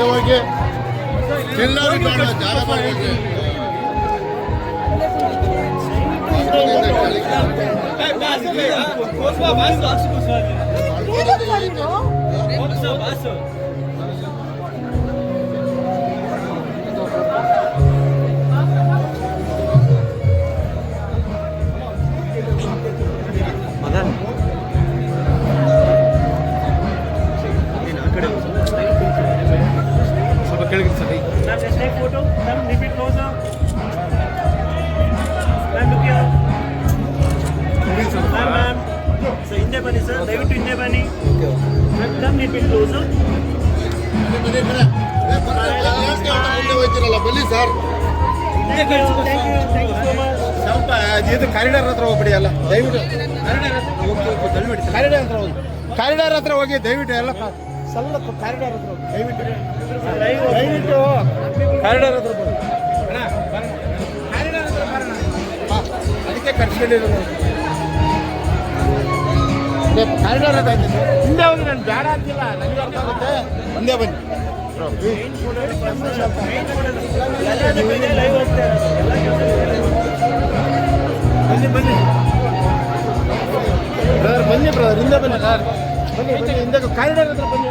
ಹಿಂದೆ ಹೋಗಿ ಎಲ್ಲರೂ ಜಾಗ ಮಾಡ್ಕೊಳ್ರಿ. Photo, come a bit closer. Ma'am, look here. Ma'am. So, in the bunny, sir. Dayavittu in the bunny. Ma'am, come a bit closer. ಮುಂದೆ ಹೋಗ್ತಿರಲ್ಲ ಬನ್ನಿ sir. Thank you so much. ಸ್ವಲ್ಪ ಇದು corridor ಹತ್ರ ಹೋಗ್ಬಿಡಿ ಅಲ್ಲ ದಯವಿಟ್ಟು. ಕಾರಿಡಾರ್ ಹತ್ರ ಹೋಗಿ, ಕಾರಿಡಾರ್ ಹತ್ರ ಹೋಗಿ ದಯವಿಟ್ಟು ಎಲ್ಲ ಸ್ವಲ್ಪ ಕಾರಿಡಾರ್ ಹತ್ರ ಹೋಗಿ ದಯವಿಟ್ಟು ಕಾರಿಡಾರ್ ಹತ್ರ ಹೋಗಿ. ಕಾರಿಡಾರ್ ಹತ್ರ ಬರೋಣ, ಅದಕ್ಕೆ ಕರ್ಸ್ಕೊಂಡಿರೋದು. ಕಾರಿಡಾರ್ ಹತ್ರ ಹಿಂದೆ ಹೋಗಿ, ನಾನು ಬೇಡ ಅಂತಿಲ್ಲ, ನನಗೆ ಅರ್ಥ ಆಗುತ್ತೆ. ಮುಂದೆ ಬನ್ನಿ. ಬನ್ನಿ ಬ್ರದರ್, ಬನ್ನಿ ಬ್ರದರ್, ಹಿಂದೆ ಬನ್ನಿ ಸರ್, ಬನ್ನಿ ಹಿಂದೆ ಕಾರಿಡಾರ್ ಹತ್ರ ಬನ್ನಿ.